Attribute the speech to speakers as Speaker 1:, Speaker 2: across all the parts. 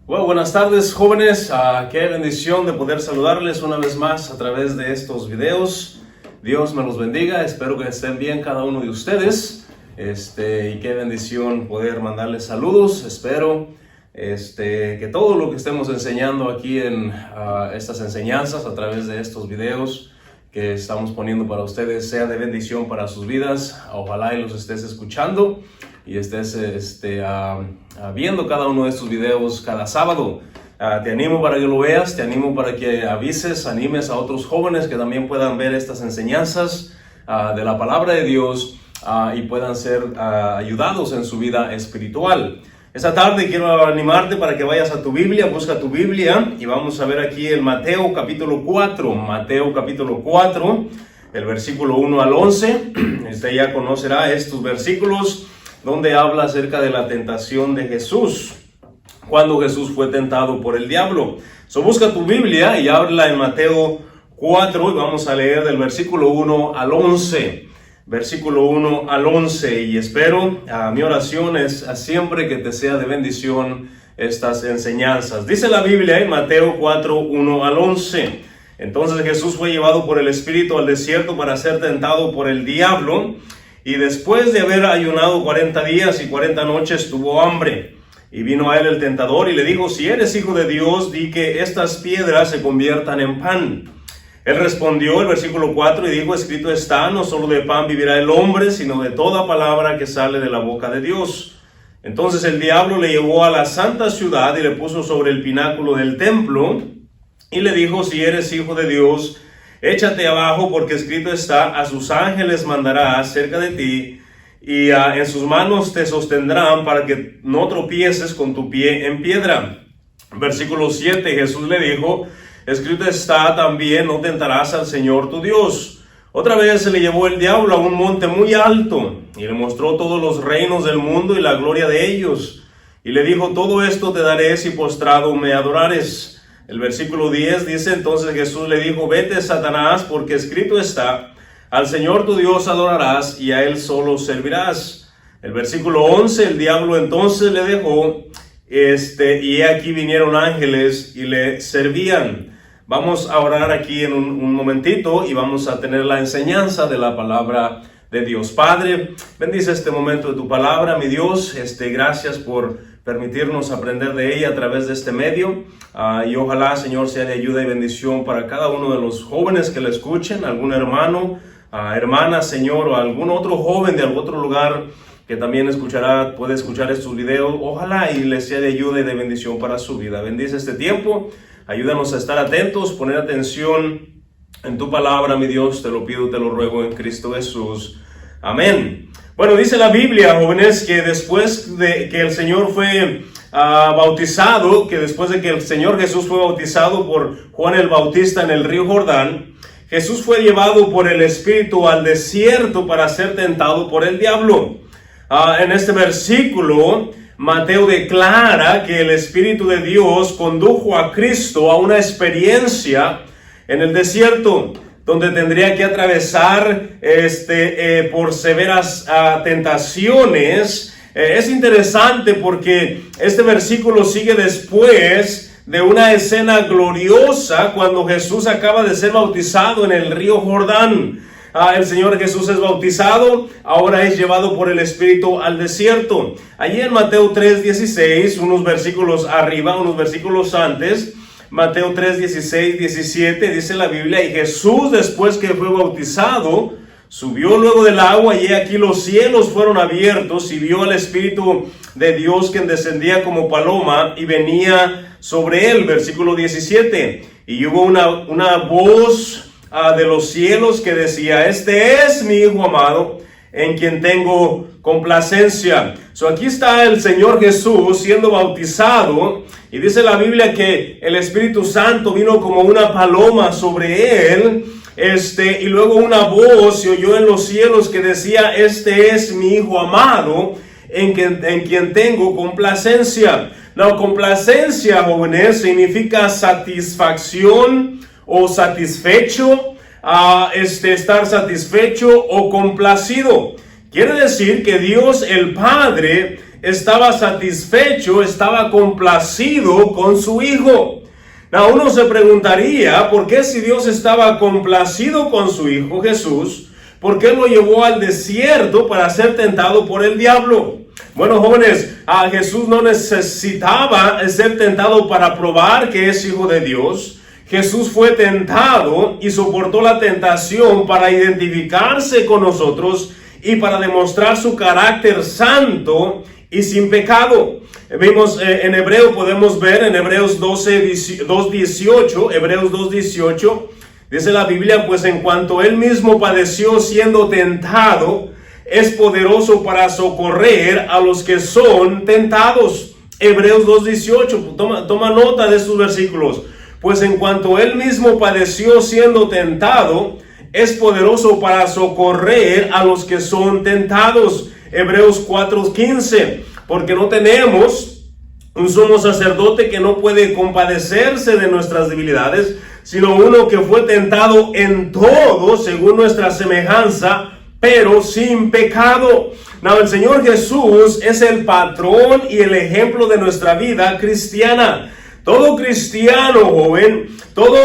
Speaker 1: Buenas tardes, jóvenes. Qué bendición de poder saludarles una vez más a través de estos videos. Dios me los bendiga. Espero que estén bien cada uno de ustedes. Y qué bendición poder mandarles saludos. Espero que todo lo que estemos enseñando aquí en estas enseñanzas a través de estos videos que estamos poniendo para ustedes sea de bendición para sus vidas. Ojalá y los estés escuchando y estés viendo cada uno de estos videos cada sábado. Te animo para que lo veas, te animo para que animes a otros jóvenes que también puedan ver estas enseñanzas de la palabra de Dios y puedan ser ayudados en su vida espiritual. Esta tarde quiero animarte para que vayas a tu Biblia, busca tu Biblia y vamos a ver aquí el Mateo capítulo 4. Mateo capítulo 4, el versículo 1 al 11. Usted ya conocerá estos versículos donde habla acerca de la tentación de Jesús, cuando Jesús fue tentado por el diablo. Busca tu Biblia y ábrela en Mateo 4 y vamos a leer del versículo 1 al 11. Versículo 1 al 11, y espero, mi oración es siempre que te sea de bendición estas enseñanzas. Dice la Biblia en Mateo 4, 1 al 11. Entonces Jesús fue llevado por el Espíritu al desierto para ser tentado por el diablo, y después de haber ayunado 40 días y 40 noches tuvo hambre. Y vino a él el tentador y le dijo: si eres hijo de Dios, di que estas piedras se conviertan en pan. Él respondió, el versículo 4, y dijo: escrito está, no solo de pan vivirá el hombre, sino de toda palabra que sale de la boca de Dios. Entonces el diablo le llevó a la santa ciudad y le puso sobre el pináculo del templo, y le dijo: si eres hijo de Dios, échate abajo, porque escrito está, a sus ángeles mandará cerca de ti, y en sus manos te sostendrán para que no tropieces con tu pie en piedra. Versículo 7, Jesús le dijo: escrito está también, no tentarás al Señor tu Dios. Otra vez se le llevó el diablo a un monte muy alto, y le mostró todos los reinos del mundo y la gloria de ellos. Y le dijo: todo esto te daré si postrado me adorares. El versículo 10 dice: entonces Jesús le dijo: vete, Satanás, porque escrito está, al Señor tu Dios adorarás y a Él solo servirás. El versículo 11, el diablo entonces le dejó, y aquí vinieron ángeles y le servían. Vamos a orar aquí en un momentito y vamos a tener la enseñanza de la palabra de Dios. Padre, bendice este momento de tu palabra, mi Dios. Gracias por permitirnos aprender de ella a través de este medio. Y ojalá, Señor, sea de ayuda y bendición para cada uno de los jóvenes que la escuchen, algún hermano, hermana, Señor, o algún otro joven de algún otro lugar que también puede escuchar estos videos. Ojalá y les sea de ayuda y de bendición para su vida. Bendice este tiempo, ayúdanos a estar atentos, poner atención en tu palabra, mi Dios. Te lo pido, te lo ruego en Cristo Jesús. Amén. Bueno, dice la Biblia, jóvenes, que después de que el Señor fue bautizado, que después de que el Señor Jesús fue bautizado por Juan el Bautista en el río Jordán, Jesús fue llevado por el Espíritu al desierto para ser tentado por el diablo. En este versículo, Mateo declara que el Espíritu de Dios condujo a Cristo a una experiencia en el desierto, donde tendría que atravesar por severas tentaciones. Es interesante porque este versículo sigue después de una escena gloriosa cuando Jesús acaba de ser bautizado en el río Jordán. El Señor Jesús es bautizado, ahora es llevado por el Espíritu al desierto. Allí en Mateo 3:16, unos versículos arriba, unos versículos antes, Mateo 3:16, 17, dice la Biblia: y Jesús, después que fue bautizado, subió luego del agua, y aquí los cielos fueron abiertos, y vio al Espíritu de Dios que descendía como paloma y venía sobre él. Versículo 17, y hubo una voz de los cielos que decía: este es mi Hijo amado, en quien tengo complacencia. Aquí está el Señor Jesús siendo bautizado, y dice la Biblia que el Espíritu Santo vino como una paloma sobre él, y luego una voz se oyó en los cielos que decía: este es mi Hijo amado, en quien tengo complacencia. La complacencia, jóvenes, significa satisfacción o satisfecho, estar satisfecho o complacido. Quiere decir que Dios el Padre estaba satisfecho, estaba complacido con su Hijo. Now, uno se preguntaría, ¿por qué si Dios estaba complacido con su Hijo Jesús, por qué lo llevó al desierto para ser tentado por el diablo? Bueno, jóvenes, Jesús no necesitaba ser tentado para probar que es Hijo de Dios. Jesús fue tentado y soportó la tentación para identificarse con nosotros y para demostrar su carácter santo y sin pecado. Vimos en Hebreo, podemos ver en Hebreos 2:18, Hebreos 2:18, dice la Biblia, pues en cuanto él mismo padeció siendo tentado, es poderoso para socorrer a los que son tentados. Hebreos 2:18, toma nota de estos versículos. Pues en cuanto él mismo padeció siendo tentado, es poderoso para socorrer a los que son tentados. Hebreos 4:15, porque no tenemos un sumo sacerdote que no puede compadecerse de nuestras debilidades, sino uno que fue tentado en todo según nuestra semejanza, pero sin pecado. El Señor Jesús es el patrón y el ejemplo de nuestra vida cristiana. Todo cristiano, joven, todo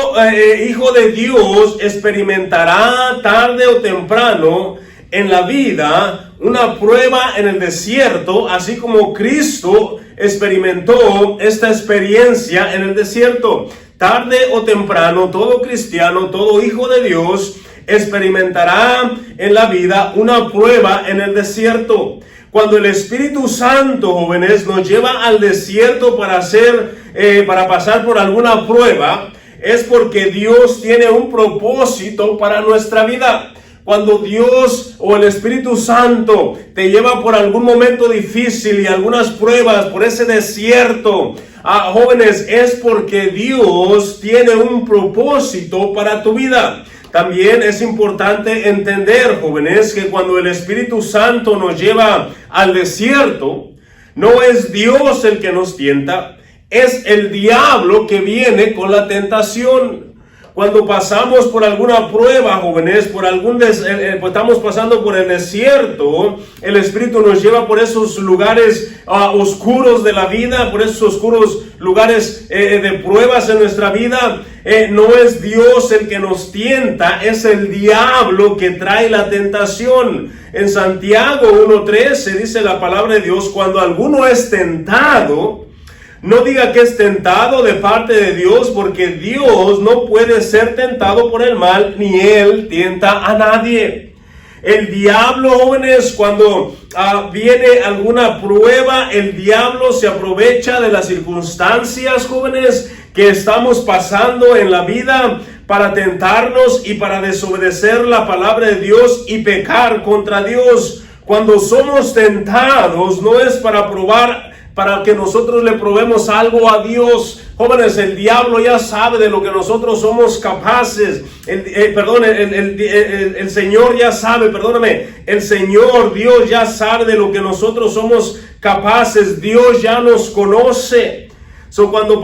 Speaker 1: hijo de Dios experimentará tarde o temprano en la vida una prueba en el desierto, así como Cristo experimentó esta experiencia en el desierto. Tarde o temprano, todo cristiano, todo hijo de Dios experimentará en la vida una prueba en el desierto. Cuando el Espíritu Santo, jóvenes, nos lleva al desierto para pasar por alguna prueba, es porque Dios tiene un propósito para nuestra vida. Cuando Dios o el Espíritu Santo te lleva por algún momento difícil y algunas pruebas por ese desierto, jóvenes, es porque Dios tiene un propósito para tu vida. También es importante entender, jóvenes, que cuando el Espíritu Santo nos lleva al desierto, no es Dios el que nos tienta, es el diablo que viene con la tentación. Cuando pasamos por alguna prueba, jóvenes, estamos pasando por el desierto, el Espíritu nos lleva por esos lugares oscuros de la vida, por esos oscuros lugares de pruebas en nuestra vida. No es Dios el que nos tienta, es el diablo que trae la tentación. En Santiago 1:13 dice la palabra de Dios, cuando alguno es tentado, no diga que es tentado de parte de Dios, porque Dios no puede ser tentado por el mal, ni Él tienta a nadie. El diablo, jóvenes, cuando viene alguna prueba, el diablo se aprovecha de las circunstancias, jóvenes, que estamos pasando en la vida para tentarnos y para desobedecer la palabra de Dios y pecar contra Dios. Cuando somos tentados, no es para probar, para que nosotros le probemos algo a Dios. Jóvenes, el diablo ya sabe de lo que nosotros somos capaces. El Señor ya sabe, el Señor Dios ya sabe de lo que nosotros somos capaces. Dios ya nos conoce. Cuando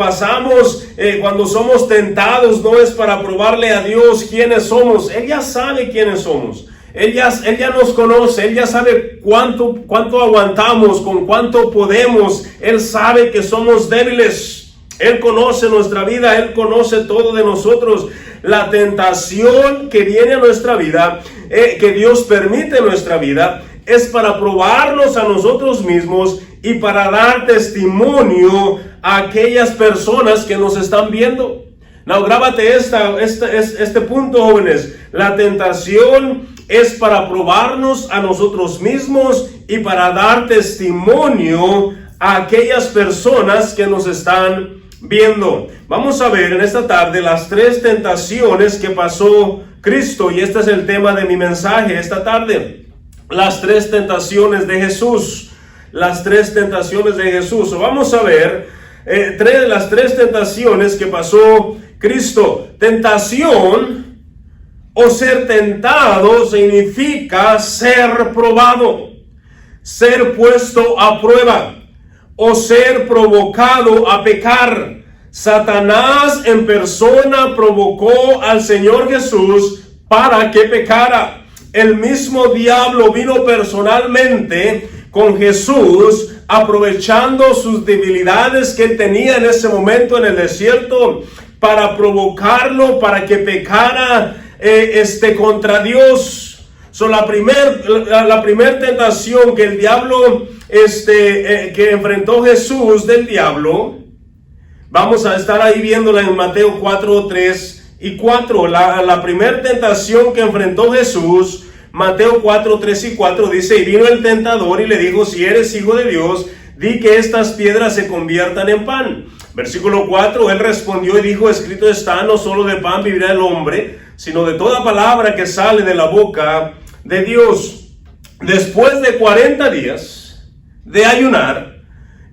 Speaker 1: somos tentados, no es para probarle a Dios quiénes somos. Él ya sabe quiénes somos. Él ya nos conoce, Él ya sabe cuánto aguantamos, con cuánto podemos. Él sabe que somos débiles. Él conoce nuestra vida, Él conoce todo de nosotros. La tentación que viene a nuestra vida, que Dios permite en nuestra vida, es para probarnos a nosotros mismos y para dar testimonio a aquellas personas que nos están viendo. Now, grábate este punto, jóvenes. La tentación es para probarnos a nosotros mismos y para dar testimonio a aquellas personas que nos están viendo. Vamos a ver en esta tarde las 3 tentaciones que pasó Cristo, y este es el tema de mi mensaje esta tarde. Las 3 tentaciones de Jesús. Las 3 tentaciones de Jesús. Vamos a ver las 3 tentaciones que pasó Cristo. Tentación o ser tentado significa ser probado, ser puesto a prueba. o ser provocado a pecar. Satanás en persona provocó al Señor Jesús para que pecara. El mismo diablo vino personalmente con Jesús, aprovechando sus debilidades que él tenía en ese momento en el desierto, para provocarlo, para que pecara contra Dios. La primer tentación que el diablo, que enfrentó Jesús del diablo, vamos a estar ahí viéndola en Mateo 4, 3 y 4. La primera tentación que enfrentó Jesús, Mateo 4, 3 y 4, dice: y vino el tentador y le dijo: si eres hijo de Dios, di que estas piedras se conviertan en pan. Versículo 4, él respondió y dijo: escrito está, no solo de pan vivirá el hombre, sino de toda palabra que sale de la boca de Dios. Después de 40 días de ayunar,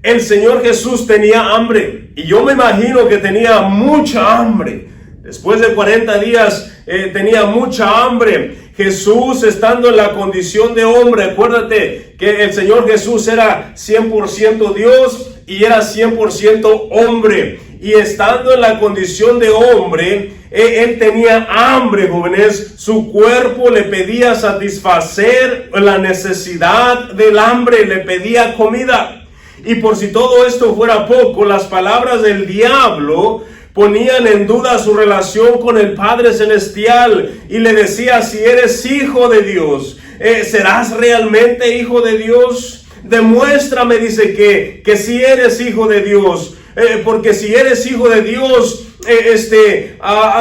Speaker 1: el Señor Jesús tenía hambre, y yo me imagino que tenía mucha hambre. Después de 40 días tenía mucha hambre. Jesús, estando en la condición de hombre, acuérdate que el Señor Jesús era 100% Dios y era 100% hombre. Y estando en la condición de hombre, él tenía hambre, jóvenes. Su cuerpo le pedía satisfacer la necesidad del hambre, le pedía comida. Y por si todo esto fuera poco, las palabras del diablo ponían en duda su relación con el Padre Celestial y le decía: si eres hijo de Dios, ¿serás realmente hijo de Dios? Demuéstrame, dice, que si eres hijo de Dios, porque si eres hijo de Dios,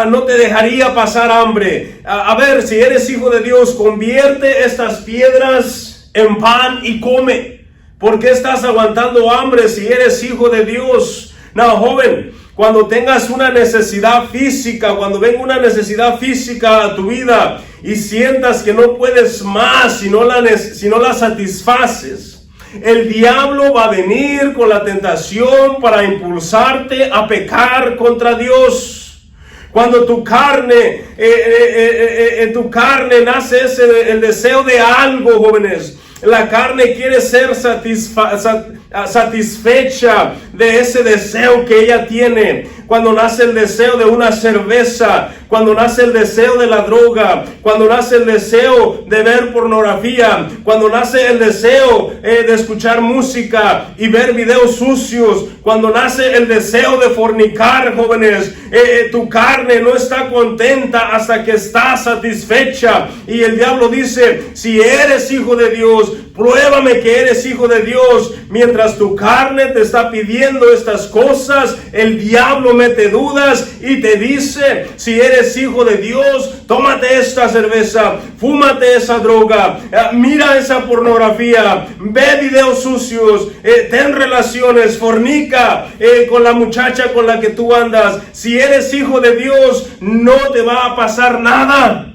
Speaker 1: no te dejaría pasar hambre. A ver, si eres hijo de Dios, convierte estas piedras en pan y come. ¿Por qué estás aguantando hambre si eres hijo de Dios? No, joven, cuando tengas una necesidad física, cuando venga una necesidad física a tu vida y sientas que no puedes más si no la satisfaces, el diablo va a venir con la tentación para impulsarte a pecar contra Dios. Cuando tu carne, en tu carne nace el deseo de algo, jóvenes. La carne quiere ser satisfecha de ese deseo que ella tiene. Cuando nace el deseo de una cerveza, cuando nace el deseo de la droga, cuando nace el deseo de ver pornografía, cuando nace el deseo de escuchar música y ver videos sucios, cuando nace el deseo de fornicar, jóvenes, tu carne no está contenta hasta que está satisfecha. Y el diablo dice: si eres hijo de Dios, pruébame que eres hijo de Dios. Mientras tu carne te está pidiendo estas cosas, el diablo mete dudas y te dice: si eres hijo de Dios, tómate esta cerveza, fúmate esa droga, mira esa pornografía, ve videos sucios, ten relaciones, fornica con la muchacha con la que tú andas. Si eres hijo de Dios, no te va a pasar nada.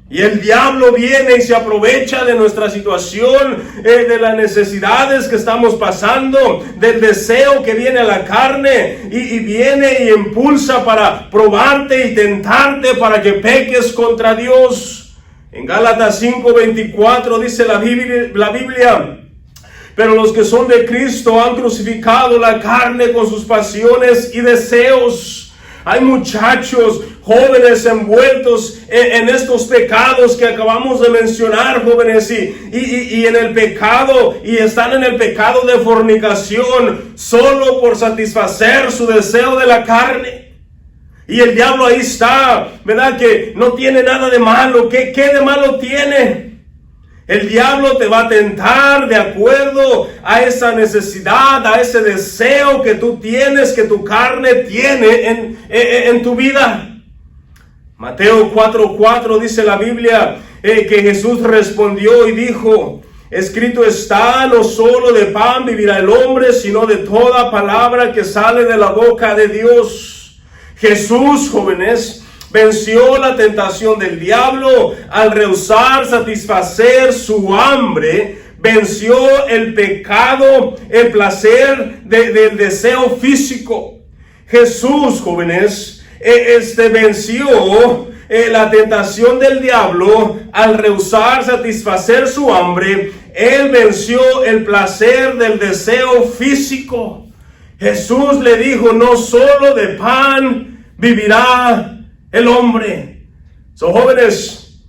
Speaker 1: Y el diablo viene y se aprovecha de nuestra situación, de las necesidades que estamos pasando, del deseo que viene a la carne, y viene y impulsa para probarte y tentarte para que peques contra Dios. En Gálatas 5:24 dice la Biblia: pero los que son de Cristo han crucificado la carne con sus pasiones y deseos. Hay muchachos, jóvenes envueltos en estos pecados que acabamos de mencionar, jóvenes, y en el pecado, y están en el pecado de fornicación solo por satisfacer su deseo de la carne. Y el diablo ahí está, ¿verdad? Que no tiene nada de malo. ¿Qué de malo tiene? El diablo te va a tentar de acuerdo a esa necesidad, a ese deseo que tú tienes, que tu carne tiene en tu vida. Mateo 4:4 dice la Biblia que Jesús respondió y dijo: escrito está, no solo de pan vivirá el hombre, sino de toda palabra que sale de la boca de Dios. Jesús, jóvenes, venció la tentación del diablo al rehusar satisfacer su hambre. Venció el pecado, el placer del deseo físico. Jesús, jóvenes, venció la tentación del diablo, al rehusar satisfacer su hambre, él venció el placer del deseo físico. Jesús le dijo, no solo de pan vivirá el hombre. Jóvenes,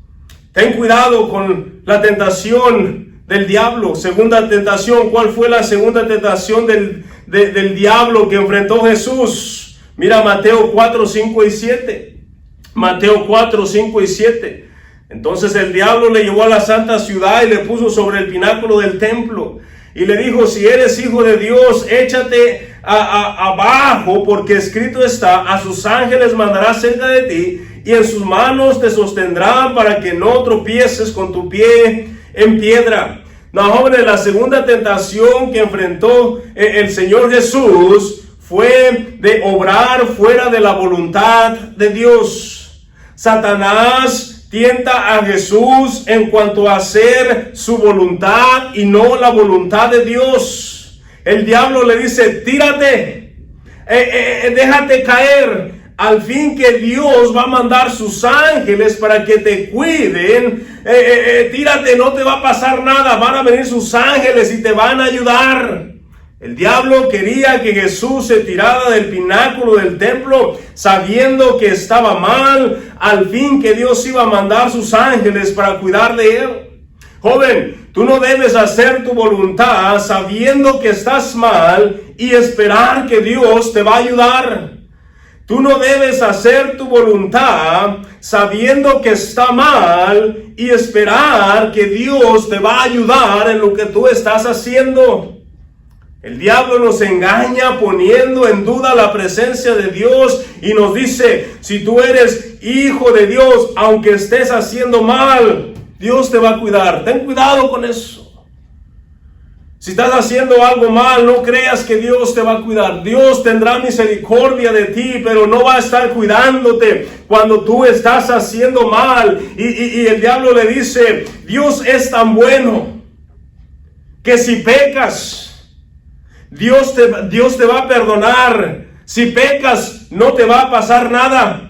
Speaker 1: ten cuidado con la tentación del diablo. Segunda tentación, ¿cuál fue la segunda tentación del diablo que enfrentó Jesús? Mira Mateo 4, 5 y 7. Mateo 4, 5 y 7. Entonces el diablo le llevó a la santa ciudad y le puso sobre el pináculo del templo. Y le dijo, si eres hijo de Dios, échate abajo, porque escrito está, a sus ángeles mandará cerca de ti, y en sus manos te sostendrán para que no tropieces con tu pie en piedra. No, jóvenes, la segunda tentación que enfrentó el Señor Jesús fue de obrar fuera de la voluntad de Dios. Satanás tienta a Jesús en cuanto a hacer su voluntad y no la voluntad de Dios. El diablo le dice, tírate, déjate caer, al fin que Dios va a mandar sus ángeles para que te cuiden. Tírate, no te va a pasar nada, van a venir sus ángeles y te van a ayudar. El diablo quería que Jesús se tirara del pináculo del templo, sabiendo que estaba mal, al fin que Dios iba a mandar sus ángeles para cuidar de él. Joven, tú no debes hacer tu voluntad sabiendo que estás mal y esperar que Dios te va a ayudar. Tú no debes hacer tu voluntad sabiendo que está mal y esperar que Dios te va a ayudar en lo que tú estás haciendo. El diablo nos engaña poniendo en duda la presencia de Dios y nos dice, si tú eres hijo de Dios, aunque estés haciendo mal, Dios te va a cuidar. Ten cuidado con eso. Si estás haciendo algo mal, no creas que Dios te va a cuidar. Dios tendrá misericordia de ti, pero no va a estar cuidándote cuando tú estás haciendo mal. Y el diablo le dice, Dios es tan bueno que si pecas, Dios te va a perdonar. Si pecas, no te va a pasar nada.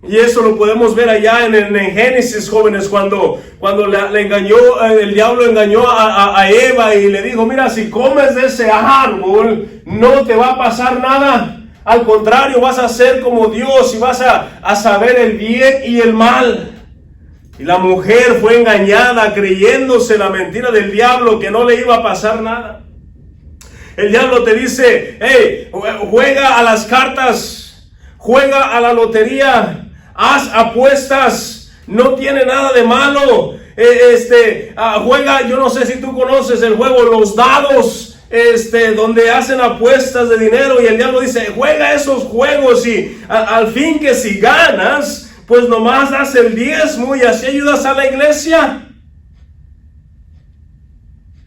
Speaker 1: Y eso lo podemos ver allá en Génesis, jóvenes, cuando le engañó, el diablo engañó a Eva y le dijo, mira, si comes de ese árbol, no te va a pasar nada. Al contrario, vas a ser como Dios y vas a saber el bien y el mal. Y la mujer fue engañada creyéndose la mentira del diablo que no le iba a pasar nada. El diablo te dice, hey, juega a las cartas, juega a la lotería, haz apuestas, no tiene nada de malo. Juega, yo no sé si tú conoces el juego, los dados, donde hacen apuestas de dinero, y el diablo dice, juega esos juegos y al fin que si ganas, pues nomás das el diezmo y así ayudas a la iglesia.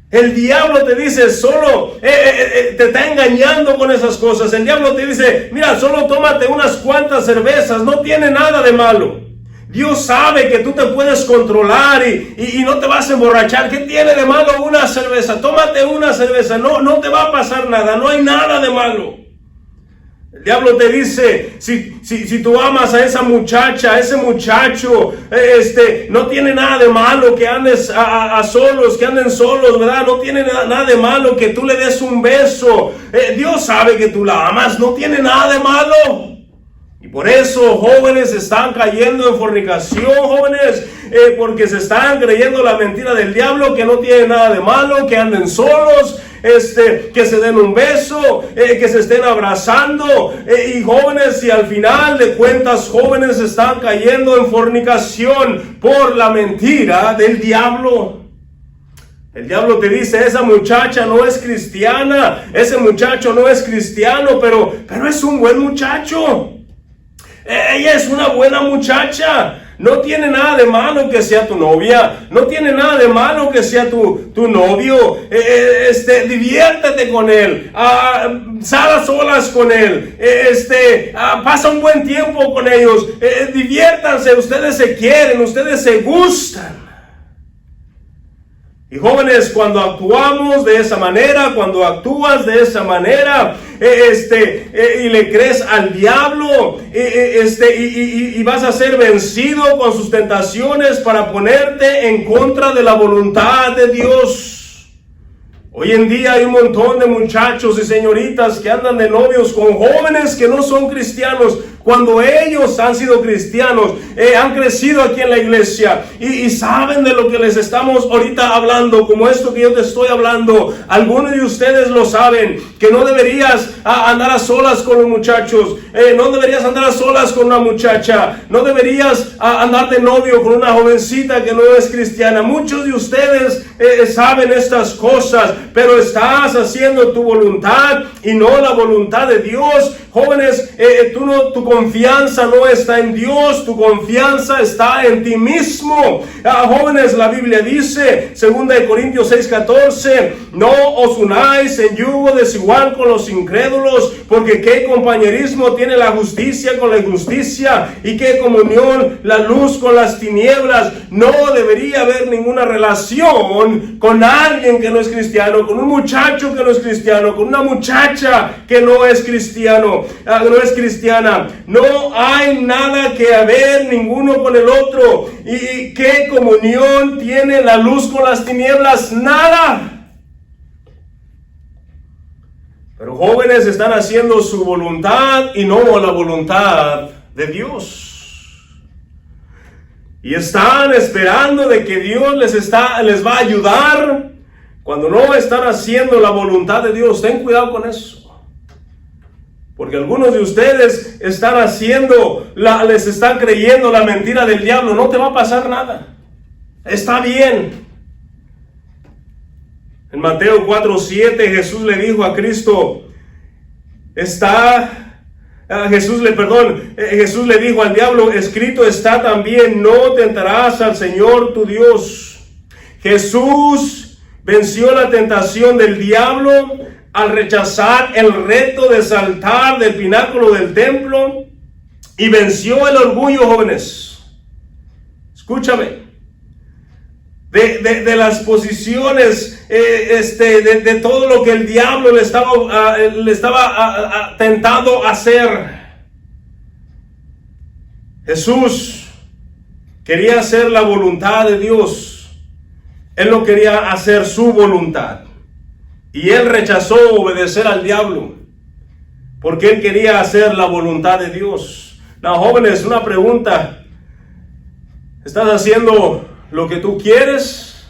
Speaker 1: El diablo te dice, solo te está engañando con esas cosas. El diablo te dice, mira, solo tómate unas cuantas cervezas, no tiene nada de malo. Dios sabe que tú te puedes controlar y no te vas a emborrachar. ¿Qué tiene de malo una cerveza? Tómate una cerveza, no te va a pasar nada, no hay nada de malo. El diablo te dice, si tú amas a esa muchacha, a ese muchacho, no tiene nada de malo que andes que anden solos, ¿verdad? No tiene nada de malo que tú le des un beso. Dios sabe que tú la amas, no tiene nada de malo. Y por eso jóvenes están cayendo en fornicación, jóvenes, porque se están creyendo la mentira del diablo, que no tiene nada de malo, que anden solos, que se den un beso, que se estén abrazando, y jóvenes, y al final de cuentas, jóvenes están cayendo en fornicación por la mentira del diablo. El diablo te dice, esa muchacha no es cristiana, ese muchacho no es cristiano, pero es un buen muchacho. Ella es una buena muchacha. No tiene nada de malo que sea tu novia. No tiene nada de malo que sea tu novio. Diviértete con él. Sal a solas con él. Pasa un buen tiempo con ellos. Diviértanse. Ustedes se quieren. Ustedes se gustan. Y jóvenes, cuando actuamos de esa manera, cuando actúas de esa manera, y le crees al diablo, y vas a ser vencido con sus tentaciones para ponerte en contra de la voluntad de Dios. Hoy en día hay un montón de muchachos y señoritas que andan de novios con jóvenes que no son cristianos, cuando ellos han sido cristianos, han crecido aquí en la iglesia y saben de lo que les estamos ahorita hablando, como esto que yo te estoy hablando. Algunos de ustedes lo saben, que no deberías andar a solas con los muchachos, no deberías andar a solas con una muchacha, no deberías andar de novio con una jovencita que no es cristiana. Muchos de ustedes saben estas cosas, pero estás haciendo tu voluntad y no la voluntad de Dios. Jóvenes, tu confianza no está en Dios, tu confianza está en ti mismo. Jóvenes, la Biblia dice, 2 Corintios 6:14, no os unáis en yugo desigual con los incrédulos, porque qué compañerismo tiene la justicia con la injusticia, y qué comunión la luz con las tinieblas. No debería haber ninguna relación con alguien que no es cristiano, con un muchacho que no es cristiano, con una muchacha que no es cristiano, no es cristiana. No hay nada que ver ninguno con el otro. ¿Y qué comunión tiene la luz con las tinieblas? Nada. Pero jóvenes están haciendo su voluntad y no la voluntad de Dios. Y están esperando de que Dios les va a ayudar cuando no están haciendo la voluntad de Dios. Ten cuidado con eso. Porque algunos de ustedes están les están creyendo la mentira del diablo. No te va a pasar nada. Está bien. En Mateo 4:7 Jesús le dijo a Cristo, Jesús le dijo al diablo, escrito está también, no tentarás al Señor tu Dios. Jesús venció la tentación del diablo al rechazar el reto de saltar del pináculo del templo, y venció el orgullo, jóvenes. Escúchame. De las posiciones, de todo lo que el diablo le estaba tentando hacer. Jesús quería hacer la voluntad de Dios. Él no quería hacer su voluntad. Y él rechazó obedecer al diablo, porque él quería hacer la voluntad de Dios. Now, jóvenes, una pregunta. ¿Estás haciendo lo que tú quieres?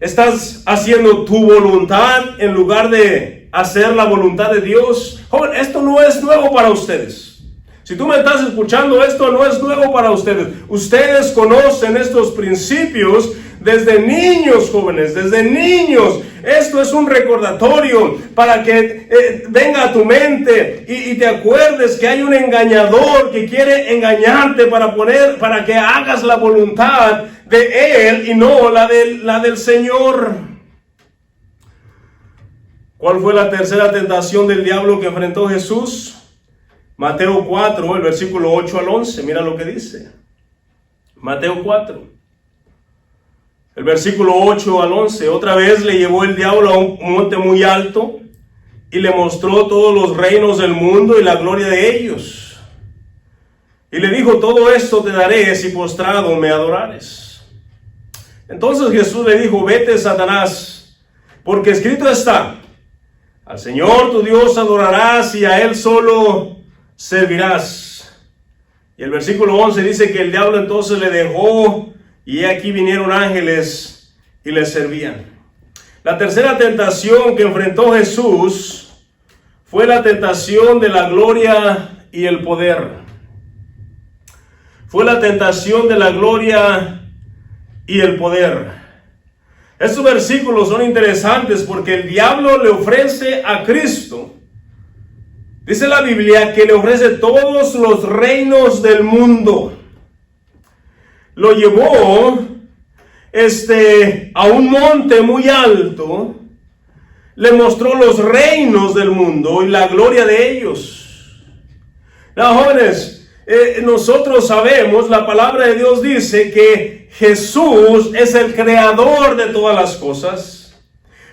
Speaker 1: ¿Estás haciendo tu voluntad en lugar de hacer la voluntad de Dios? Joven, esto no es nuevo para ustedes. Si tú me estás escuchando, esto no es nuevo para ustedes. Ustedes conocen estos principios desde niños, jóvenes, desde niños. Esto es un recordatorio para que venga a tu mente y te acuerdes que hay un engañador que quiere engañarte para que hagas la voluntad de él y no la del Señor. ¿Cuál fue la tercera tentación del diablo que enfrentó Jesús? Mateo 4, el versículo 8 al 11. Mira lo que dice. Mateo 4. El versículo 8 al 11, otra vez le llevó el diablo a un monte muy alto y le mostró todos los reinos del mundo y la gloria de ellos. Y le dijo, todo esto te daré si postrado me adorares. Entonces Jesús le dijo, vete, Satanás, porque escrito está, al Señor tu Dios adorarás y a Él solo servirás. Y el versículo 11 dice que el diablo entonces le dejó, y aquí vinieron ángeles y le servían. La tercera tentación que enfrentó Jesús fue la tentación de la gloria y el poder. Fue la tentación de la gloria y el poder. Estos versículos son interesantes porque el diablo le ofrece a Cristo. Dice la Biblia que le ofrece todos los reinos del mundo. Lo llevó a un monte muy alto, le mostró los reinos del mundo y la gloria de ellos. Now, jóvenes, nosotros sabemos, la palabra de Dios dice que Jesús es el creador de todas las cosas,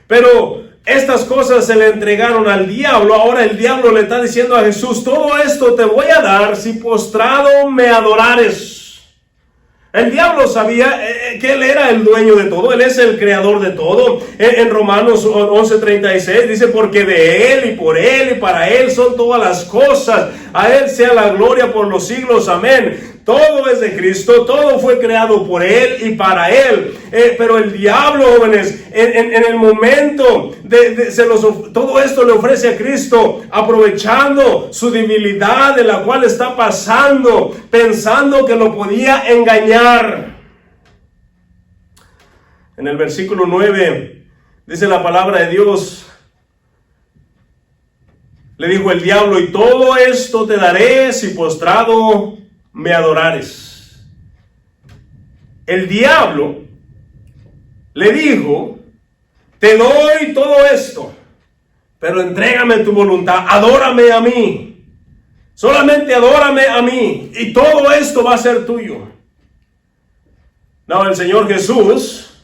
Speaker 1: pero estas cosas se le entregaron al diablo. Ahora el diablo le está diciendo a Jesús: todo esto te voy a dar si postrado me adorares. El diablo sabía que él era el dueño de todo, él es el creador de todo. En Romanos 11:36 dice: porque de él y por él y para él son todas las cosas, a él sea la gloria por los siglos, amén. Todo es de Cristo, todo fue creado por él y para él. Pero el diablo, jóvenes, en el momento todo esto le ofrece a Cristo, aprovechando su debilidad de la cual está pasando, pensando que lo podía engañar. En el versículo 9 dice la palabra de Dios: le dijo el diablo: y todo esto te daré si postrado me adorares. El diablo le dijo: te doy todo esto, pero entrégame tu voluntad, adórame a mí, solamente adórame a mí, y todo esto va a ser tuyo. No, el Señor Jesús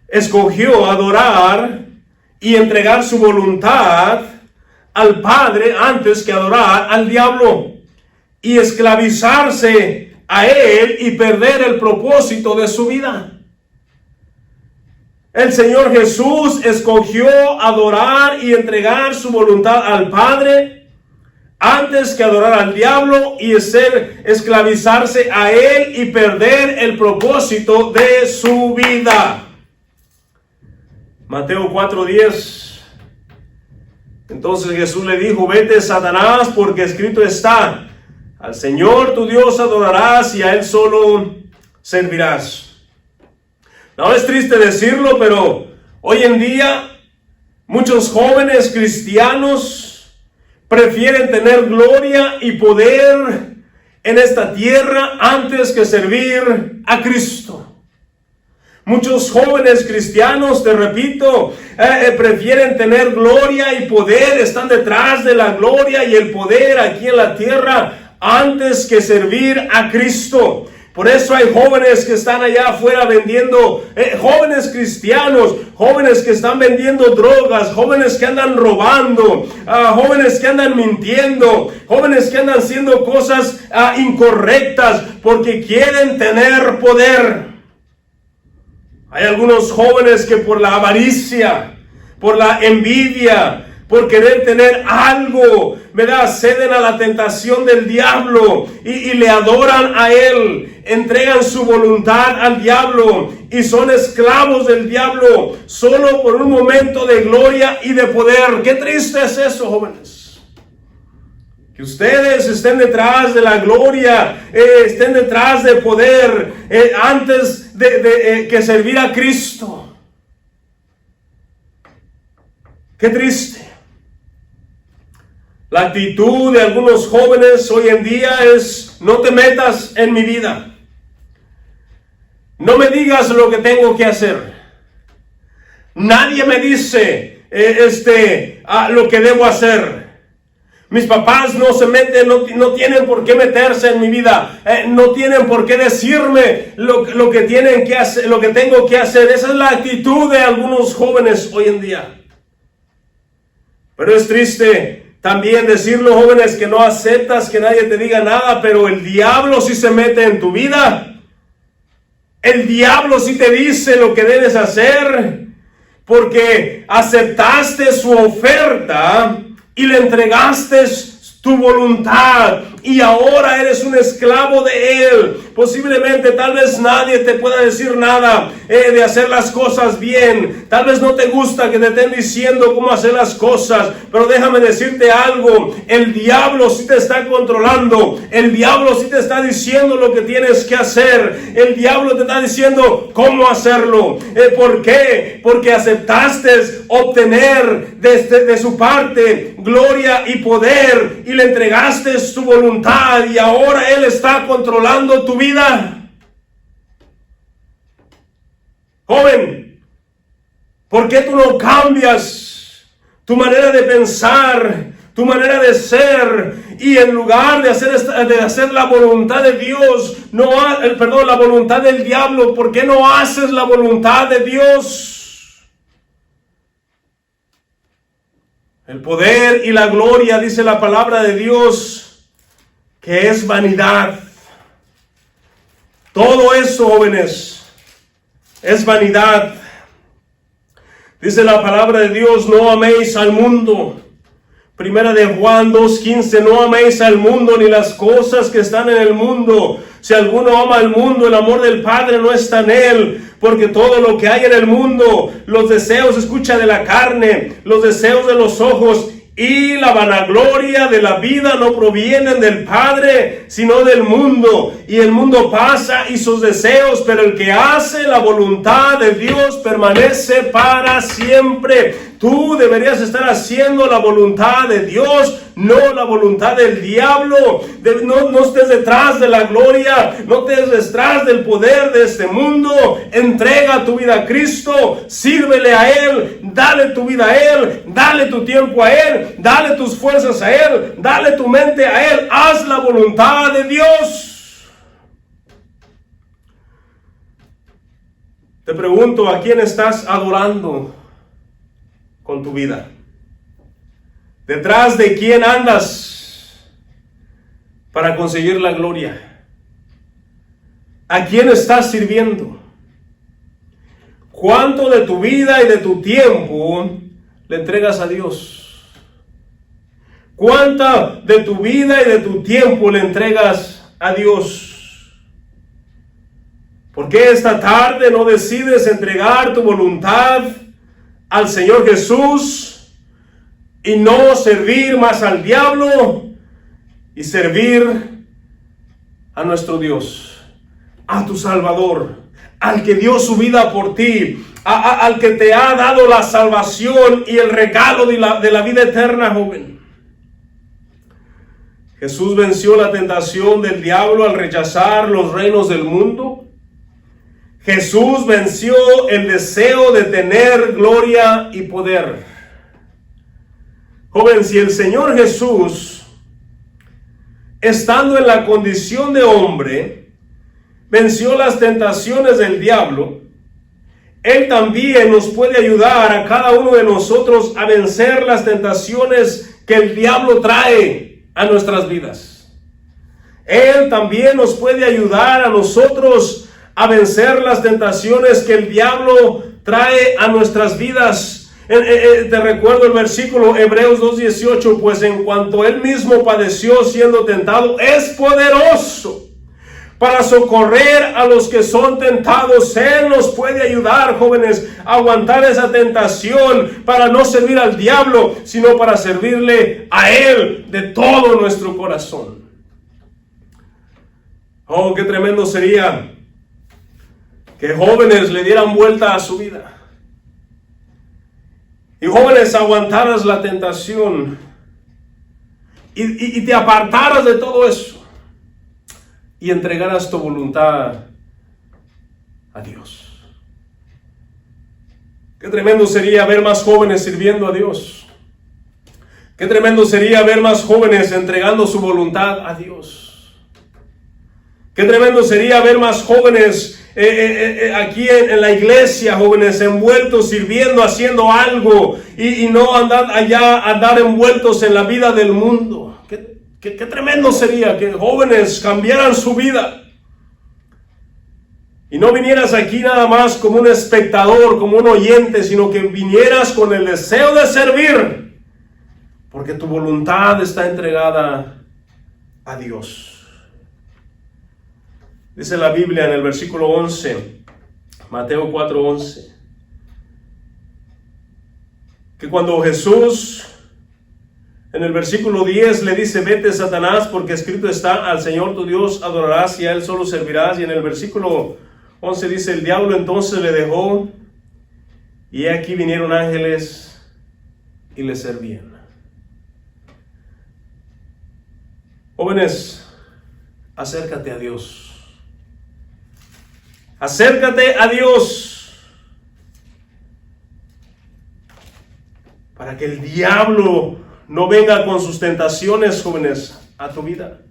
Speaker 1: escogió adorar y entregar su voluntad al Padre antes que adorar al diablo y esclavizarse a él y perder el propósito de su vida. El Señor Jesús escogió adorar y entregar su voluntad al Padre antes que adorar al diablo y esclavizarse a él y perder el propósito de su vida. Mateo 4:10. Entonces Jesús le dijo: vete, Satanás, porque escrito está: al Señor tu Dios adorarás y a él solo servirás. No, es triste decirlo, pero hoy en día muchos jóvenes cristianos prefieren tener gloria y poder en esta tierra antes que servir a Cristo. Muchos jóvenes cristianos, te repito, prefieren tener gloria y poder, están detrás de la gloria y el poder aquí en la tierra antes que servir a Cristo. Por eso hay jóvenes que están allá afuera vendiendo, jóvenes cristianos, jóvenes que están vendiendo drogas, jóvenes que andan robando, jóvenes que andan mintiendo, jóvenes que andan haciendo cosas incorrectas porque quieren tener poder. Hay algunos jóvenes que por la avaricia, por la envidia, por querer tener algo, ¿verdad?, ceden a la tentación del diablo y le adoran a él, entregan su voluntad al diablo y son esclavos del diablo solo por un momento de gloria y de poder. Qué triste es eso, jóvenes. Que ustedes estén detrás de la gloria, estén detrás de poder, antes de que servir a Cristo. Qué triste. La actitud de algunos jóvenes hoy en día es: no te metas en mi vida. No me digas lo que tengo que hacer. Nadie me dice lo que debo hacer. Mis papás no se meten, no tienen por qué meterse en mi vida. No tienen por qué decirme lo que tienen que hacer, lo que tengo que hacer. Esa es la actitud de algunos jóvenes hoy en día. Pero es triste también decirlo, jóvenes, que no aceptas que nadie te diga nada, pero el diablo sí se mete en tu vida. El diablo sí te dice lo que debes hacer, porque aceptaste su oferta y le entregaste tu voluntad y ahora eres un esclavo de él. Posiblemente, tal vez nadie te pueda decir nada de hacer las cosas bien. Tal vez no te gusta que te estén diciendo cómo hacer las cosas, pero déjame decirte algo: el diablo sí te está controlando. El diablo sí te está diciendo lo que tienes que hacer. El diablo te está diciendo cómo hacerlo. ¿Por qué? Porque aceptaste obtener de su parte gloria y poder y le entregaste tu voluntad y ahora él está controlando tu vida. Joven, ¿por qué tú no cambias tu manera de pensar, tu manera de ser y en lugar de hacer la voluntad de Dios, la voluntad del diablo, ¿por qué no haces la voluntad de Dios? El poder y la gloria, dice la palabra de Dios, que es vanidad. Todo eso, jóvenes, es vanidad. Dice la palabra de Dios, no améis al mundo. Primera de Juan 2:15, no améis al mundo ni las cosas que están en el mundo. Si alguno ama al mundo, el amor del Padre no está en él. Porque todo lo que hay en el mundo, los deseos, escucha, de la carne, los deseos de los ojos y la vanagloria de la vida no provienen del Padre, sino del mundo. Y el mundo pasa y sus deseos, pero el que hace la voluntad de Dios permanece para siempre. Tú deberías estar haciendo la voluntad de Dios, no la voluntad del diablo. No estés detrás de la gloria, no estés detrás del poder de este mundo. Entrega tu vida a Cristo, sírvele a Él, dale tu vida a Él, dale tu tiempo a Él, dale tus fuerzas a Él, dale tu mente a Él. Haz la voluntad de Dios. Te pregunto, ¿a quién estás adorando con tu vida? ¿Detrás de quién andas para conseguir la gloria? ¿A quién estás sirviendo? ¿Cuánto de tu vida y de tu tiempo le entregas a Dios? ¿Cuánta de tu vida y de tu tiempo le entregas a Dios? ¿Por qué esta tarde no decides entregar tu voluntad al Señor Jesús y no servir más al diablo y servir a nuestro Dios, a tu Salvador, al que dio su vida por ti, al que te ha dado la salvación y el regalo de la vida eterna, joven? Jesús venció la tentación del diablo al rechazar los reinos del mundo. Jesús venció el deseo de tener gloria y poder. Joven, si el Señor Jesús, estando en la condición de hombre, venció las tentaciones del diablo, Él también nos puede ayudar a cada uno de nosotros a vencer las tentaciones que el diablo trae a nuestras vidas. Él también nos puede ayudar a nosotros a vencer las tentaciones que el diablo trae a nuestras vidas. Te recuerdo el versículo Hebreos 2:18, pues en cuanto Él mismo padeció siendo tentado, es poderoso para socorrer a los que son tentados. Él nos puede ayudar, jóvenes, a aguantar esa tentación para no servir al diablo, sino para servirle a Él de todo nuestro corazón. Oh, qué tremendo sería que jóvenes le dieran vuelta a su vida y jóvenes aguantaras la tentación y te apartaras de todo eso y entregaras tu voluntad a Dios. Qué tremendo sería ver más jóvenes sirviendo a Dios. Qué tremendo sería ver más jóvenes entregando su voluntad a Dios. Qué tremendo sería ver más jóvenes aquí en la iglesia, jóvenes envueltos, sirviendo, haciendo algo y no andar envueltos en la vida del mundo. Qué tremendo sería que jóvenes cambiaran su vida y no vinieras aquí nada más como un espectador, como un oyente, sino que vinieras con el deseo de servir, porque tu voluntad está entregada a Dios. Dice la Biblia en el versículo 11, Mateo 4:11, que cuando Jesús en el versículo 10 le dice, vete Satanás, porque escrito está, al Señor tu Dios adorarás y a Él solo servirás. Y en el versículo 11 dice, el diablo entonces le dejó y aquí vinieron ángeles y le servían. Jóvenes, acércate a Dios. Acércate a Dios para que el diablo no venga con sus tentaciones, jóvenes, a tu vida.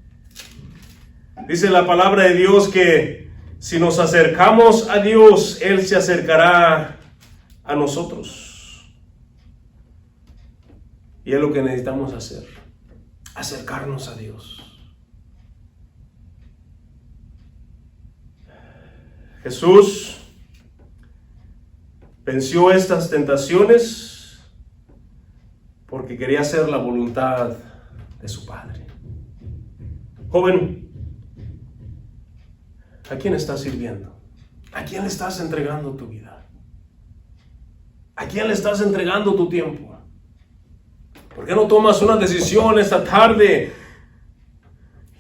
Speaker 1: Dice la palabra de Dios que si nos acercamos a Dios, Él se acercará a nosotros. Y es lo que necesitamos hacer, acercarnos a Dios. Jesús venció estas tentaciones porque quería hacer la voluntad de su Padre. Joven, ¿a quién estás sirviendo? ¿A quién le estás entregando tu vida? ¿A quién le estás entregando tu tiempo? ¿Por qué no tomas una decisión esta tarde?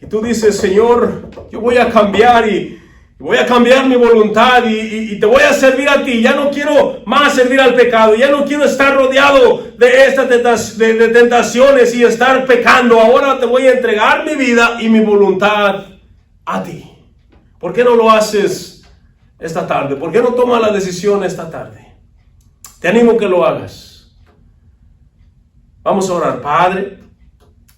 Speaker 1: Y tú dices, Señor, yo voy a cambiar y voy a cambiar mi voluntad y te voy a servir a ti. Ya no quiero más servir al pecado. Ya no quiero estar rodeado de estas de tentaciones y estar pecando. Ahora te voy a entregar mi vida y mi voluntad a ti. ¿Por qué no lo haces esta tarde? ¿Por qué no tomas la decisión esta tarde? Te animo que lo hagas. Vamos a orar. Padre,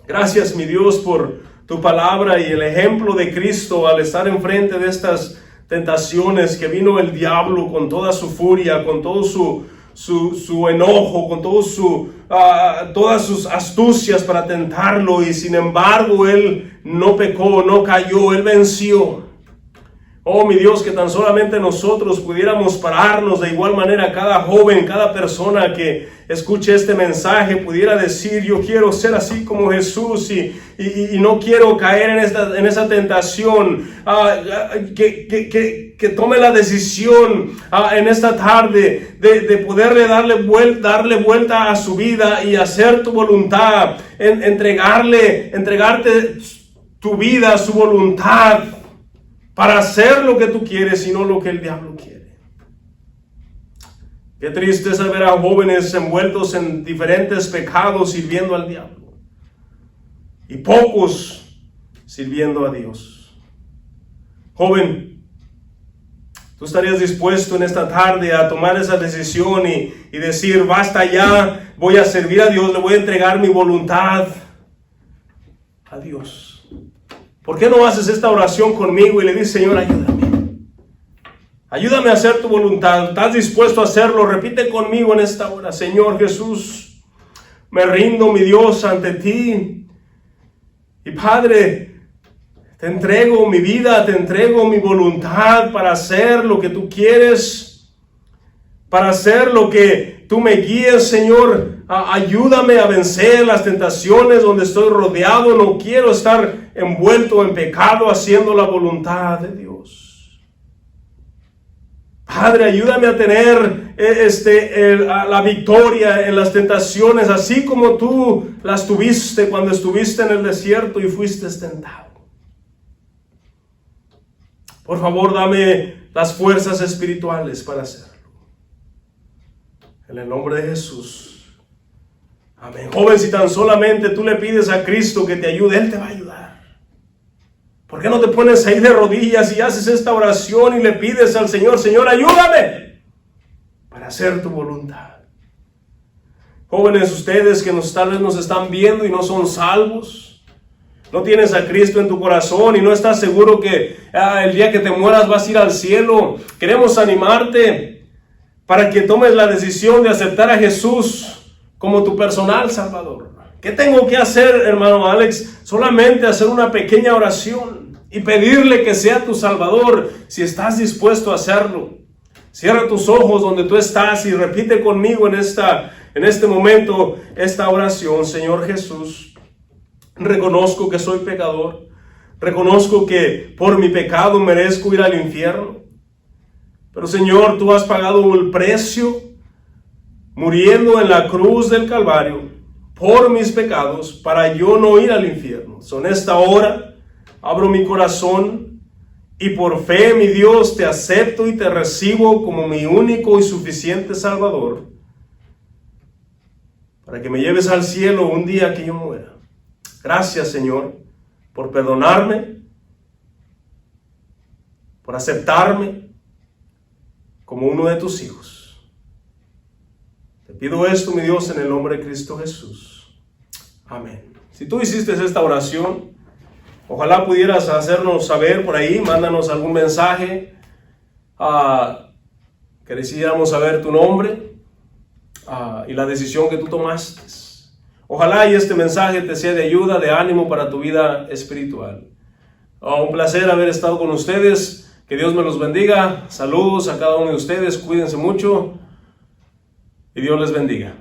Speaker 1: gracias mi Dios por tu palabra y el ejemplo de Cristo al estar enfrente de estas tentaciones que vino el diablo con toda su furia, con todo su enojo, con todas sus astucias para tentarlo, y sin embargo él no pecó, no cayó, él venció. Oh mi Dios, que tan solamente nosotros pudiéramos pararnos de igual manera, cada joven, cada persona que escuche este mensaje pudiera decir, yo quiero ser así como Jesús y no quiero caer en esa tentación. Que tome la decisión en esta tarde de poderle darle vuelta a su vida y hacer tu voluntad, entregarte tu vida, su voluntad, para hacer lo que tú quieres y no lo que el diablo quiere. Qué triste es ver a jóvenes envueltos en diferentes pecados sirviendo al diablo y pocos sirviendo a Dios. Joven, ¿tú estarías dispuesto en esta tarde a tomar esa decisión y decir, basta ya, voy a servir a Dios, le voy a entregar mi voluntad a Dios? ¿Por qué no haces esta oración conmigo y le dices, Señor, ayúdame? Ayúdame a hacer tu voluntad. ¿Estás dispuesto a hacerlo? Repite conmigo en esta hora. Señor Jesús, me rindo, mi Dios, ante ti. Y Padre, te entrego mi vida, te entrego mi voluntad para hacer lo que tú quieres, para hacer lo que tú me guíes, Señor. Ayúdame a vencer las tentaciones donde estoy rodeado. No quiero estar envuelto en pecado haciendo la voluntad de Dios. Padre, ayúdame a tener la victoria en las tentaciones, así como tú las tuviste cuando estuviste en el desierto y fuiste tentado. Por favor, dame las fuerzas espirituales para hacerlo. En el nombre de Jesús. Amén. Joven, si tan solamente tú le pides a Cristo que te ayude, Él te va a ayudar. ¿Por qué no te pones ahí de rodillas y haces esta oración y le pides al Señor, Señor, ayúdame para hacer tu voluntad? Jóvenes, ustedes que tal vez nos están viendo y no son salvos, no tienes a Cristo en tu corazón y no estás seguro que el día que te mueras vas a ir al cielo, queremos animarte para que tomes la decisión de aceptar a Jesús como tu personal Salvador. ¿Qué tengo que hacer, hermano Alex? Solamente hacer una pequeña oración y pedirle que sea tu Salvador, si estás dispuesto a hacerlo. Cierra tus ojos donde tú estás y repite conmigo en este momento esta oración. Señor Jesús, reconozco que soy pecador. Reconozco que por mi pecado merezco ir al infierno. Pero Señor, tú has pagado el precio muriendo en la cruz del Calvario por mis pecados para yo no ir al infierno. En esta hora abro mi corazón y por fe, mi Dios, te acepto y te recibo como mi único y suficiente Salvador, para que me lleves al cielo un día que yo muera. Gracias, Señor, por perdonarme, por aceptarme como uno de tus hijos. Te pido esto, mi Dios, en el nombre de Cristo Jesús. Amén. Si tú hiciste esta oración, Ojalá pudieras hacernos saber por ahí, mándanos algún mensaje. Quisiéramos saber tu nombre y la decisión que tú tomaste. Ojalá y este mensaje te sea de ayuda, de ánimo para tu vida espiritual. Un placer haber estado con ustedes. Que Dios me los bendiga. Saludos a cada uno de ustedes. Cuídense mucho y Dios les bendiga.